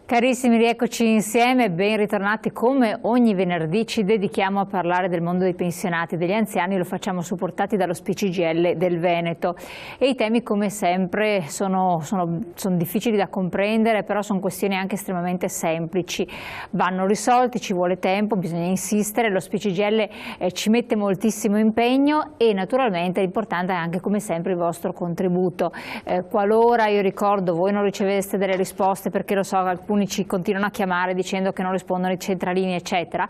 Carissimi, rieccoci insieme, ben ritornati. Come ogni venerdì ci dedichiamo a parlare del mondo dei pensionati e degli anziani, lo facciamo supportati dallo SPCGL del Veneto e i temi come sempre sono difficili da comprendere, però sono questioni anche estremamente semplici, vanno risolti, ci vuole tempo, bisogna insistere, lo SPCGL ci mette moltissimo impegno e naturalmente l'importante è anche come sempre il vostro contributo. Qualora, io ricordo, voi non riceveste delle risposte perché lo so che alcuni ci continuano a chiamare dicendo che non rispondono i centralini eccetera,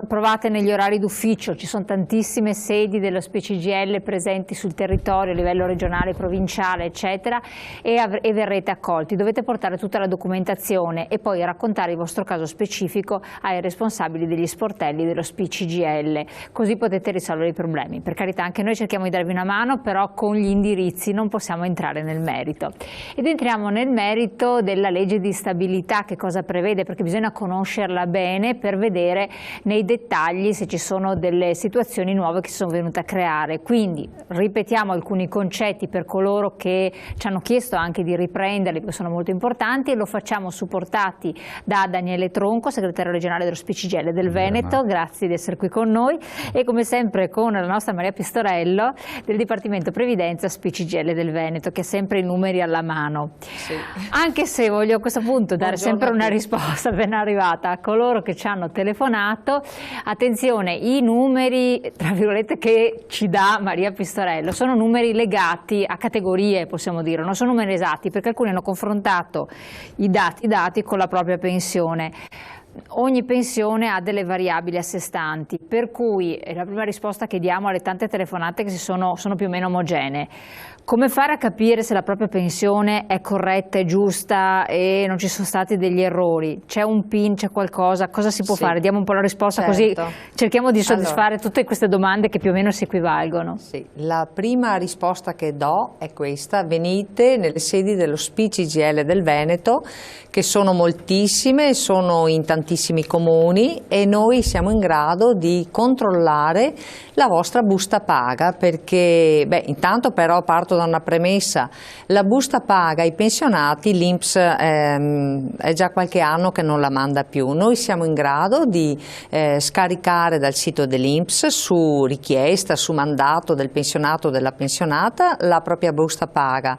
provate negli orari d'ufficio, ci sono tantissime sedi dello SPCGL presenti sul territorio a livello regionale, provinciale eccetera e verrete accolti. Dovete portare tutta la documentazione e poi raccontare il vostro caso specifico ai responsabili degli sportelli dello SPCGL, così potete risolvere i problemi. Per carità, anche noi cerchiamo di darvi una mano, però con gli indirizzi non possiamo entrare nel merito. Ed entriamo nel merito della legge di stabilità, che cosa prevede, perché bisogna conoscerla bene per vedere nei dettagli se ci sono delle situazioni nuove che si sono venute a creare. Quindi ripetiamo alcuni concetti per coloro che ci hanno chiesto anche di riprenderli perché sono molto importanti, e lo facciamo supportati da Daniele Tronco, segretario regionale dello SPCGL del Veneto, grazie di essere qui con noi, e come sempre con la nostra Maria Pistorello del Dipartimento Previdenza SPCGL del Veneto, che ha sempre i numeri alla mano. Sì. Anche se voglio a questo punto dare sempre una risposta ben arrivata a coloro che ci hanno telefonato. Attenzione, i numeri tra virgolette che ci dà Maria Pistorello sono numeri legati a categorie, possiamo dire, non sono numeri esatti, perché alcuni hanno confrontato i dati con la propria pensione. Ogni pensione ha delle variabili a sé stanti, per cui la prima risposta che diamo alle tante telefonate che sono più o meno omogenee. Come fare a capire se la propria pensione è corretta, è giusta e non ci sono stati degli errori? C'è un PIN, c'è qualcosa? Cosa si può fare? Diamo un po' la risposta, così cerchiamo di soddisfare tutte queste domande che più o meno si equivalgono. Sì. La prima risposta che do è questa: venite nelle sedi dello SPCGL del Veneto, che sono moltissime, sono in tantissimi comuni, e noi siamo in grado di controllare la vostra busta paga, perché intanto però parto da una premessa: la busta paga ai pensionati l'INPS è già qualche anno che non la manda più. Noi siamo in grado di scaricare dal sito dell'INPS, su richiesta, su mandato del pensionato o della pensionata, la propria busta paga,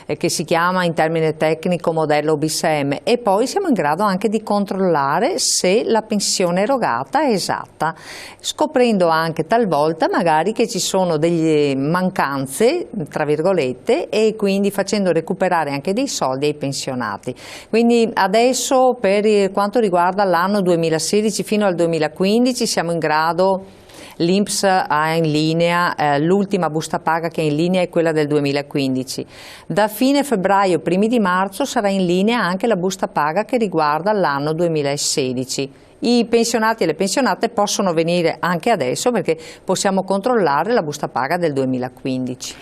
che si chiama in termine tecnico modello BSM, e poi siamo in grado anche di controllare se la pensione erogata è esatta, scoprendo anche talvolta magari che ci sono delle mancanze tra virgolette, e quindi facendo recuperare anche dei soldi ai pensionati. Quindi adesso, per quanto riguarda l'anno 2016 fino al 2015, siamo in grado, l'INPS ha in linea, l'ultima busta paga che è in linea è quella del 2015. Da fine febbraio, primi di marzo, sarà in linea anche la busta paga che riguarda l'anno 2016. I pensionati e le pensionate possono venire anche adesso, perché possiamo controllare la busta paga del 2015.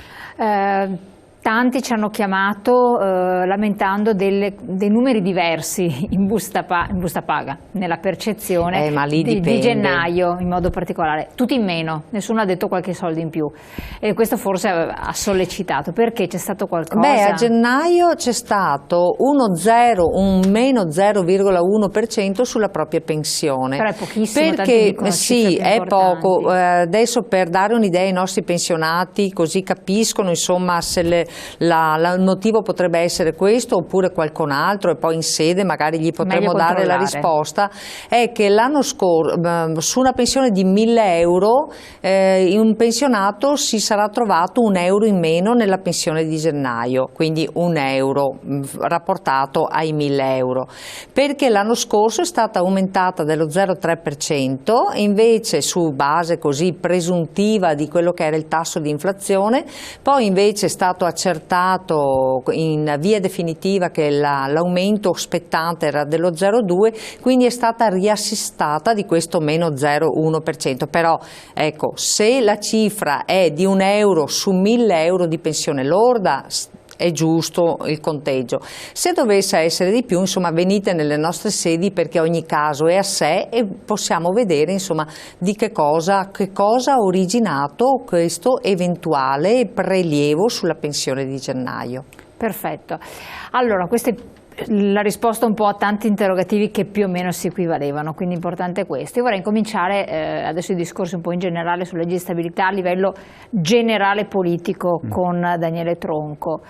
Tanti ci hanno chiamato lamentando dei numeri diversi in busta paga, nella percezione di gennaio in modo particolare, tutti in meno, nessuno ha detto qualche soldo in più, e questo forse ha sollecitato. Perché c'è stato qualcosa? A gennaio c'è stato un meno 0,1% sulla propria pensione. Però è pochissimo, perché sì, è poco. Adesso, per dare un'idea ai nostri pensionati, così capiscono insomma se il motivo potrebbe essere questo oppure qualcun altro, e poi in sede magari gli potremo dare la risposta, è che l'anno scorso su una pensione di 1.000 euro un pensionato si sarà trovato 1 euro in meno nella pensione di gennaio, quindi 1 euro rapportato ai 1.000 euro, perché l'anno scorso è stata aumentata dello 0,3%, invece su base così presuntiva di quello che era il tasso di inflazione, poi invece è stato accertato in via definitiva che l'aumento spettante era dello 0,2, quindi è stata riassestata di questo meno 0,1%. Però ecco, se la cifra è di 1 euro su 1.000 euro di pensione lorda, è giusto il conteggio. Se dovesse essere di più, insomma, venite nelle nostre sedi, perché ogni caso è a sé e possiamo vedere insomma di che cosa ha originato questo eventuale prelievo sulla pensione di gennaio. Perfetto. Allora, queste la risposta un po' a tanti interrogativi che più o meno si equivalevano, quindi importante questo. Io vorrei incominciare adesso i discorsi un po' in generale sulla legge di stabilità a livello generale politico con Daniele Tronco.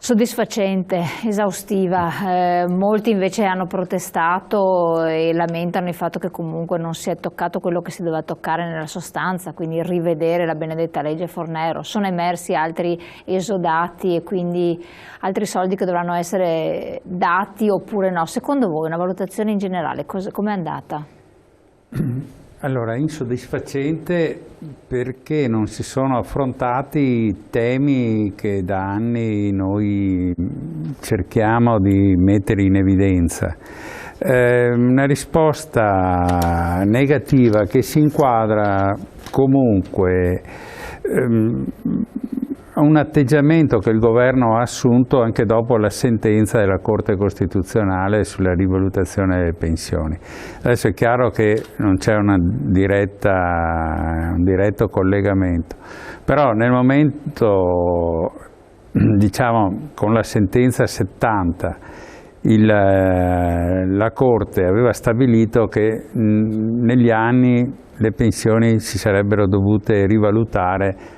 Soddisfacente, esaustiva, molti invece hanno protestato e lamentano il fatto che comunque non si è toccato quello che si doveva toccare nella sostanza, quindi rivedere la benedetta legge Fornero. Sono emersi altri esodati e quindi altri soldi che dovranno essere dati oppure no. Secondo voi, una valutazione in generale, com'è andata? Allora, insoddisfacente perché non si sono affrontati temi che da anni noi cerchiamo di mettere in evidenza. Una risposta negativa che si inquadra comunque un atteggiamento che il governo ha assunto anche dopo la sentenza della Corte Costituzionale sulla rivalutazione delle pensioni. Adesso è chiaro che non c'è un diretto collegamento, però nel momento, diciamo, con la sentenza 70 la Corte aveva stabilito che negli anni le pensioni si sarebbero dovute rivalutare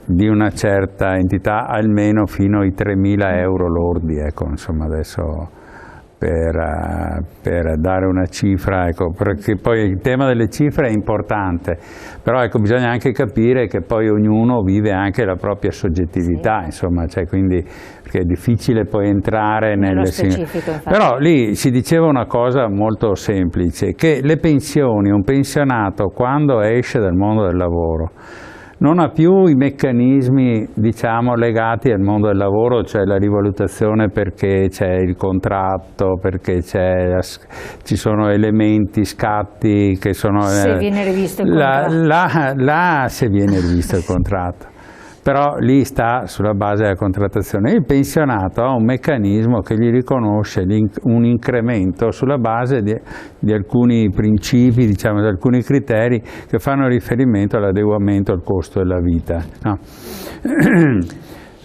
di una certa entità almeno fino ai 3.000 euro lordi, ecco, insomma adesso per dare una cifra, ecco, perché poi il tema delle cifre è importante, però ecco, bisogna anche capire che poi ognuno vive anche la propria soggettività, sì. Insomma, cioè, quindi, perché è difficile poi entrare nello specifico. Però lì si diceva una cosa molto semplice, che le pensioni, un pensionato quando esce dal mondo del lavoro non ha più i meccanismi, diciamo, legati al mondo del lavoro, cioè la rivalutazione perché c'è il contratto, perché ci sono elementi, scatti che sono... Se viene rivisto il contratto. Se viene rivisto il contratto. Però lì sta sulla base della contrattazione. Il pensionato ha un meccanismo che gli riconosce un incremento sulla base di alcuni principi, diciamo, di alcuni criteri che fanno riferimento all'adeguamento al costo della vita. No?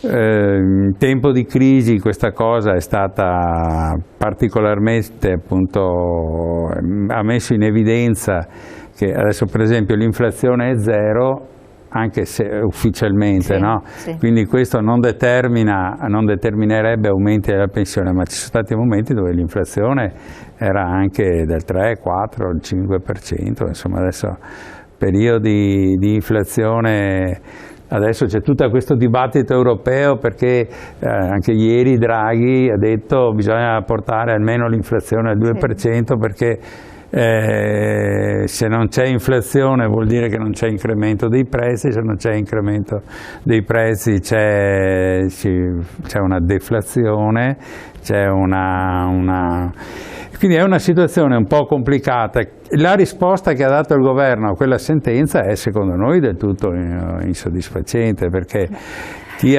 In tempo di crisi questa cosa è stata particolarmente, appunto, ha messo in evidenza che adesso per esempio l'inflazione è zero, anche se ufficialmente, sì, no? Sì. Quindi questo non determinerebbe aumenti della pensione, ma ci sono stati momenti dove l'inflazione era anche del 3, 4, il 5%, insomma adesso periodi di inflazione. Adesso c'è tutto questo dibattito europeo perché anche ieri Draghi ha detto che bisogna portare almeno l'inflazione al 2%, sì. Perché se non c'è inflazione vuol dire che non c'è incremento dei prezzi, se non c'è incremento dei prezzi c'è una deflazione, quindi è una situazione un po' complicata. La risposta che ha dato il governo a quella sentenza è secondo noi del tutto insoddisfacente, perché chi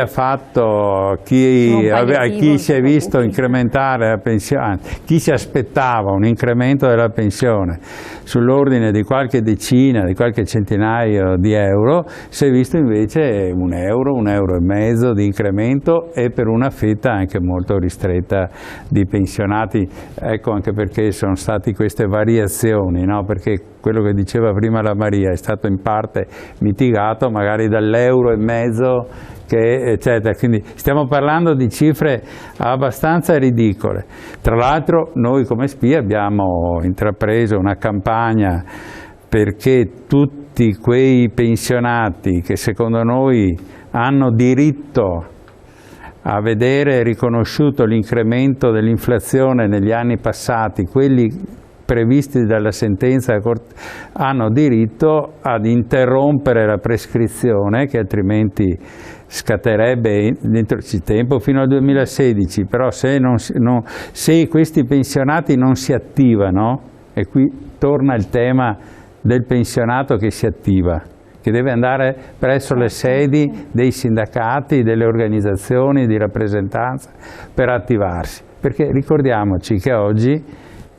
si è visto incrementare la pensione, chi si aspettava un incremento della pensione sull'ordine di qualche decina, di qualche centinaio di euro, si è visto invece un euro e mezzo di incremento e per una fetta anche molto ristretta di pensionati. Ecco anche perché sono state queste variazioni, no? Perché quello che diceva prima la Maria è stato in parte mitigato magari dall'euro e mezzo eccetera. Quindi stiamo parlando di cifre abbastanza ridicole. Tra l'altro noi come SPI abbiamo intrapreso una campagna perché tutti quei pensionati che secondo noi hanno diritto a vedere riconosciuto l'incremento dell'inflazione negli anni passati, quelli previsti dalla sentenza hanno diritto ad interrompere la prescrizione che altrimenti scatterebbe dentro il tempo fino al 2016, però se questi pensionati non si attivano, e qui torna il tema del pensionato che si attiva, che deve andare presso le sedi dei sindacati, delle organizzazioni di rappresentanza per attivarsi, perché ricordiamoci che oggi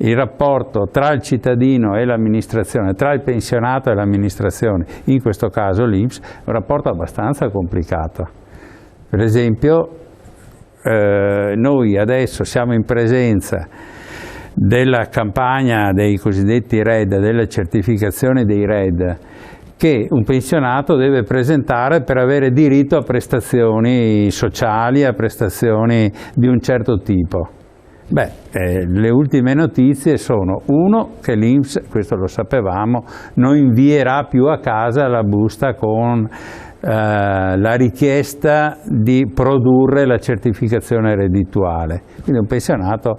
il rapporto tra il cittadino e l'amministrazione, tra il pensionato e l'amministrazione, in questo caso l'INPS, è un rapporto abbastanza complicato. Per esempio, noi adesso siamo in presenza della campagna dei cosiddetti RED, della certificazione dei RED, che un pensionato deve presentare per avere diritto a prestazioni sociali, a prestazioni di un certo tipo. Le ultime notizie sono, uno, che l'INPS, questo lo sapevamo, non invierà più a casa la busta con la richiesta di produrre la certificazione reddituale. Quindi un pensionato,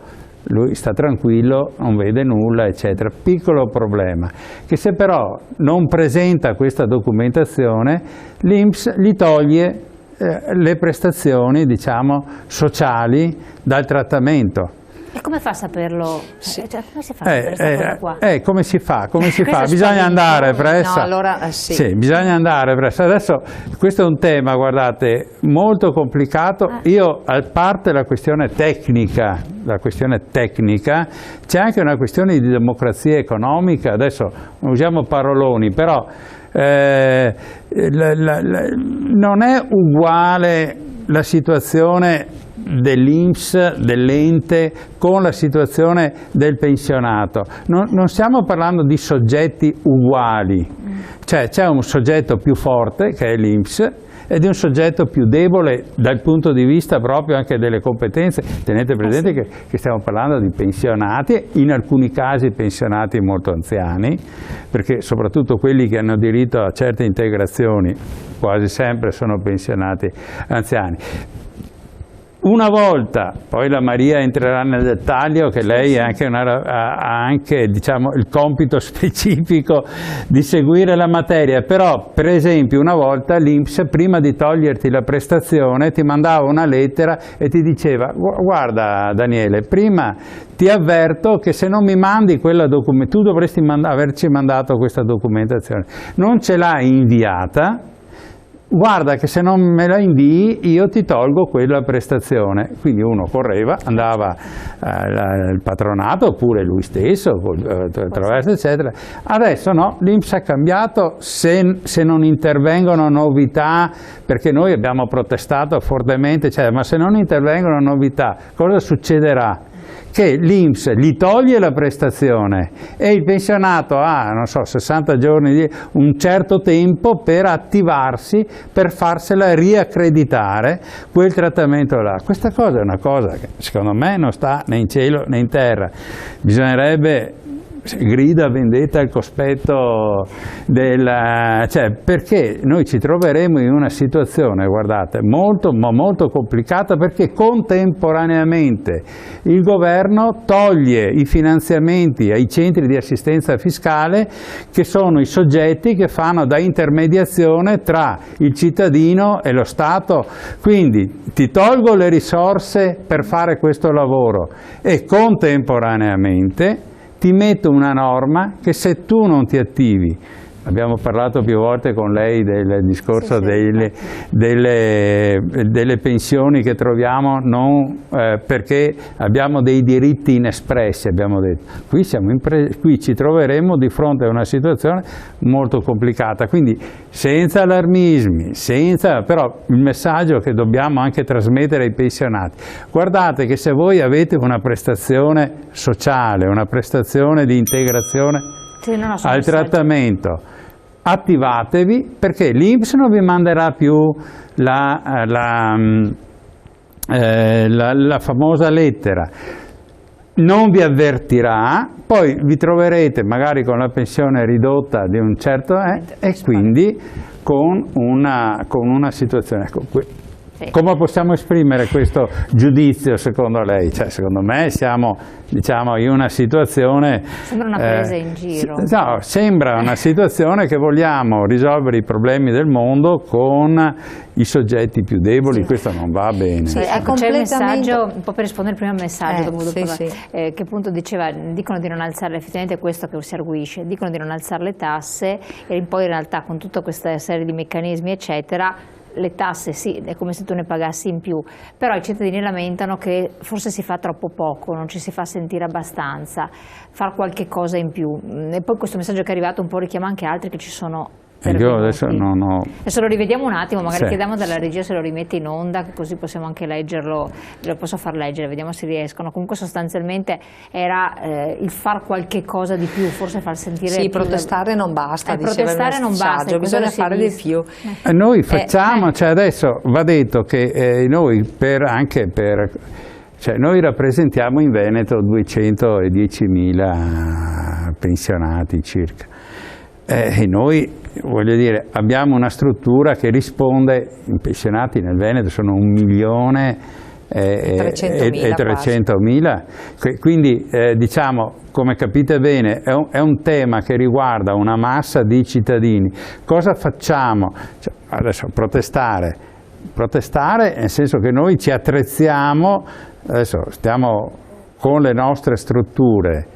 lui sta tranquillo, non vede nulla, eccetera. Piccolo problema, che se però non presenta questa documentazione, l'INPS gli toglie le prestazioni, diciamo, sociali dal trattamento. E come fa a saperlo? Cioè, come si fa a sapere questa cosa qua? Come si fa? Bisogna andare presso. No, allora, sì. Sì, bisogna andare presso. Adesso questo è un tema, guardate, molto complicato. Io, a parte la questione tecnica, c'è anche una questione di democrazia economica. Adesso usiamo paroloni, però non è uguale la situazione dell'INPS, dell'ente, con la situazione del pensionato. Non stiamo parlando di soggetti uguali, cioè c'è un soggetto più forte che è l'INPS e di un soggetto più debole dal punto di vista proprio anche delle competenze. Tenete presente che stiamo parlando di pensionati, in alcuni casi pensionati molto anziani, perché soprattutto quelli che hanno diritto a certe integrazioni quasi sempre sono pensionati anziani. Una volta, poi la Maria entrerà nel dettaglio, che lei ha anche diciamo, il compito specifico di seguire la materia, però per esempio una volta l'INPS, prima di toglierti la prestazione, ti mandava una lettera e ti diceva: guarda Daniele, prima ti avverto che se non mi mandi quella documentazione, tu dovresti averci mandato questa documentazione, non ce l'hai inviata, guarda che se non me la invii io ti tolgo quella prestazione. Quindi uno correva, andava al patronato oppure lui stesso, attraverso eccetera. Adesso no, l'INPS ha cambiato, se non intervengono novità, perché noi abbiamo protestato fortemente, cioè, ma se non intervengono novità cosa succederà? Che l'INPS gli toglie la prestazione e il pensionato ha, non so, 60 giorni, di un certo tempo per attivarsi, per farsela riaccreditare quel trattamento là. Questa cosa è una cosa che secondo me non sta né in cielo né in terra. Bisognerebbe grida vendetta al cospetto cioè, perché noi ci troveremo in una situazione, guardate, molto ma molto complicata, perché contemporaneamente il governo toglie i finanziamenti ai centri di assistenza fiscale, che sono i soggetti che fanno da intermediazione tra il cittadino e lo Stato. Quindi ti tolgo le risorse per fare questo lavoro e contemporaneamente ti metto una norma che se tu non ti attivi, abbiamo parlato più volte con lei del discorso delle pensioni che troviamo perché abbiamo dei diritti inespressi, abbiamo detto. Qui ci troveremo di fronte a una situazione molto complicata, quindi senza allarmismi, però il messaggio che dobbiamo anche trasmettere ai pensionati: guardate che se voi avete una prestazione sociale, una prestazione di integrazione al trattamento, attivatevi, perché l'INPS non vi manderà più la famosa lettera, non vi avvertirà, poi vi troverete magari con la pensione ridotta di un certo e quindi con una situazione. Ecco, come possiamo esprimere questo giudizio secondo lei? Cioè, secondo me siamo, diciamo, in una situazione... Sembra una presa in giro. No, sembra una situazione che vogliamo risolvere i problemi del mondo con i soggetti più deboli, questo non va bene. Sì, c'è il messaggio, un po' per rispondere prima al messaggio, che appunto diceva, dicono di non alzare, effettivamente è questo che si arguisce, dicono di non alzare le tasse e poi in realtà con tutta questa serie di meccanismi eccetera, le tasse sì, è come se tu ne pagassi in più, però i cittadini lamentano che forse si fa troppo poco, non ci si fa sentire abbastanza, far qualche cosa in più. E poi questo messaggio che è arrivato un po' richiama anche altri che ci sono intervenuti. Adesso non ho... Adesso lo rivediamo un attimo, magari Sì. chiediamo dalla regia se lo rimette in onda, così possiamo anche leggerlo, lo posso far leggere, vediamo se riescono. Comunque sostanzialmente era il far qualche cosa di più, forse far sentire... Sì, protestare non basta, diceva protestare il non basta, messaggio, bisogna fare di più. Noi facciamo, cioè adesso va detto che noi cioè noi rappresentiamo in Veneto 210.000 pensionati circa. E noi, voglio dire, abbiamo una struttura che risponde, i pensionati nel Veneto sono 1.300.000, quindi diciamo, come capite bene, è un tema che riguarda una massa di cittadini. Cosa facciamo? Cioè, adesso protestare nel senso che noi ci attrezziamo, adesso stiamo con le nostre strutture,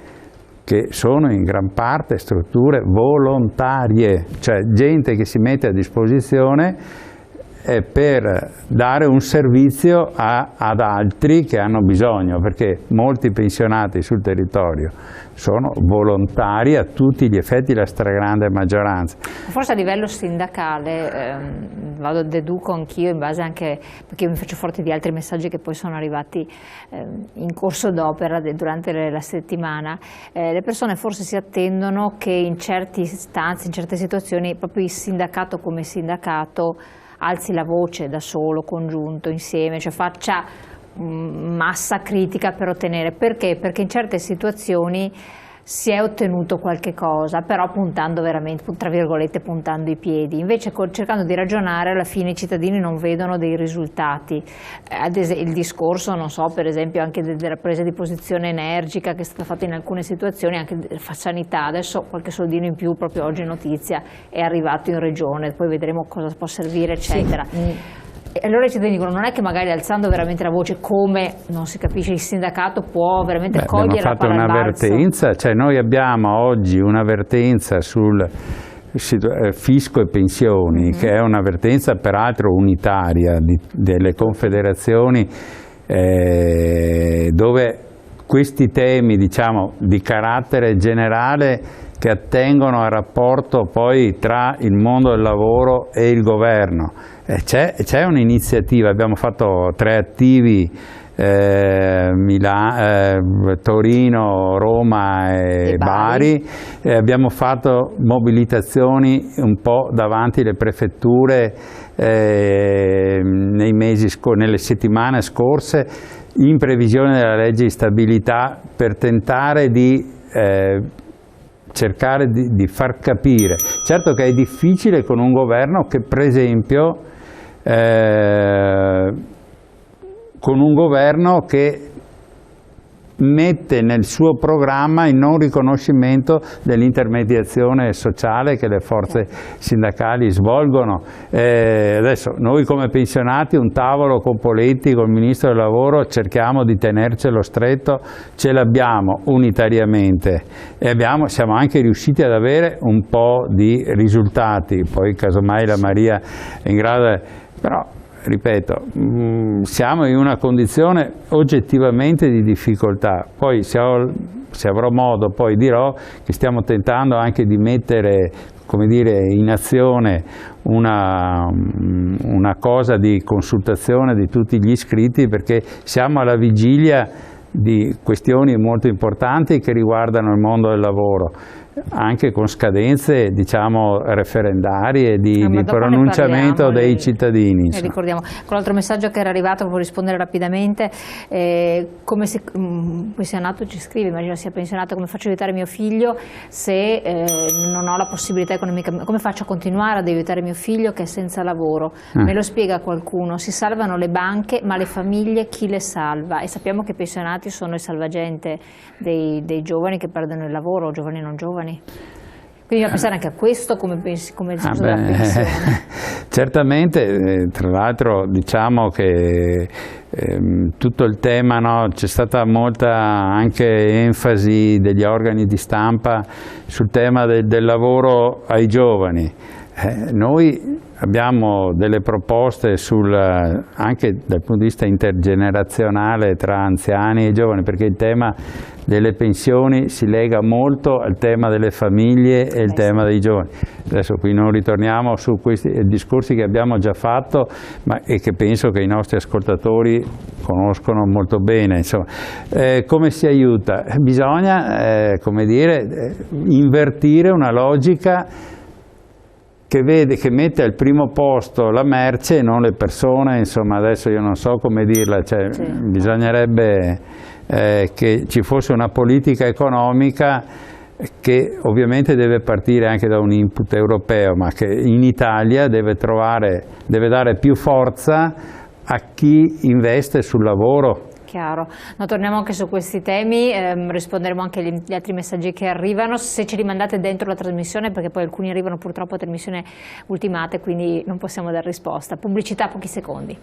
che sono in gran parte strutture volontarie, cioè gente che si mette a disposizione per dare un servizio ad altri che hanno bisogno, perché molti pensionati sul territorio sono volontari a tutti gli effetti, la stragrande maggioranza. Forse a livello sindacale, deduco anch'io in base anche, perché io mi faccio forte di altri messaggi che poi sono arrivati in corso d'opera durante la settimana, le persone forse si attendono che in certi istanze, in certe situazioni, proprio il sindacato come sindacato alzi la voce da solo, congiunto, insieme, cioè faccia massa critica per ottenere. Perché? Perché in certe situazioni si è ottenuto qualche cosa, però puntando veramente, tra virgolette, puntando i piedi. Invece cercando di ragionare, alla fine i cittadini non vedono dei risultati. Il discorso, non so, per esempio anche della presa di posizione energica che è stata fatta in alcune situazioni, anche sanità, adesso qualche soldino in più, proprio oggi notizia, è arrivato in regione, poi vedremo cosa può servire, eccetera. Sì. E allora i cittadini dicono, non è che magari alzando veramente la voce, come non si capisce, il sindacato può veramente cogliere la palla al balzo. Abbiamo fatto un'avvertenza, cioè noi abbiamo oggi un'avvertenza sul fisco e pensioni, che è un'avvertenza peraltro unitaria delle confederazioni, dove questi temi, diciamo, di carattere generale che attengono al rapporto poi tra il mondo del lavoro e il governo. C'è un'iniziativa, abbiamo fatto 3 attivi, Torino, Roma e Bari, abbiamo fatto mobilitazioni un po' davanti alle prefetture nelle settimane scorse, in previsione della legge di stabilità, per tentare di cercare di far capire. Certo che è difficile con un governo che, per esempio, con un governo che mette nel suo programma il non riconoscimento dell'intermediazione sociale che le forze sindacali svolgono. Adesso noi come pensionati un tavolo con Poletti, con il Ministro del Lavoro, cerchiamo di tenercelo stretto, ce l'abbiamo unitariamente e siamo anche riusciti ad avere un po' di risultati, poi casomai la Maria è in grado, però ripeto, siamo in una condizione oggettivamente di difficoltà. Poi se avrò modo poi dirò che stiamo tentando anche di mettere, come dire, in azione una cosa di consultazione di tutti gli iscritti, perché siamo alla vigilia di questioni molto importanti che riguardano il mondo del lavoro, anche con scadenze, diciamo, referendarie di pronunciamento dei cittadini. Ricordiamo, con l'altro messaggio che era arrivato, per rispondere rapidamente, come se un pensionato ci scrive, immagino sia pensionato, come faccio a aiutare mio figlio se non ho la possibilità economica, come faccio a continuare ad aiutare mio figlio che è senza lavoro? Me lo spiega qualcuno, si salvano le banche ma le famiglie chi le salva? E sappiamo che i pensionati sono il salvagente dei giovani che perdono il lavoro, giovani e non giovani. Quindi bisogna pensare anche a questo come discorso della pensione. Certamente, tra l'altro diciamo che tutto il tema, no, c'è stata molta anche enfasi degli organi di stampa sul tema del lavoro ai giovani. Noi abbiamo delle proposte anche dal punto di vista intergenerazionale tra anziani e giovani, perché il tema delle pensioni si lega molto al tema delle famiglie e il tema dei giovani. Adesso qui non ritorniamo su questi discorsi che abbiamo già fatto, e che penso che i nostri ascoltatori conoscono molto bene. Insomma, come si aiuta? Bisogna, come dire, invertire una logica che mette al primo posto la merce e non le persone. Insomma, adesso io non so come dirla, cioè, bisognerebbe che ci fosse una politica economica che ovviamente deve partire anche da un input europeo, ma che in Italia deve dare più forza a chi investe sul lavoro. Chiaro, torniamo anche su questi temi, risponderemo anche agli altri messaggi che arrivano, se ci rimandate dentro la trasmissione, perché poi alcuni arrivano purtroppo a trasmissione ultimate, quindi non possiamo dare risposta. Pubblicità, pochi secondi.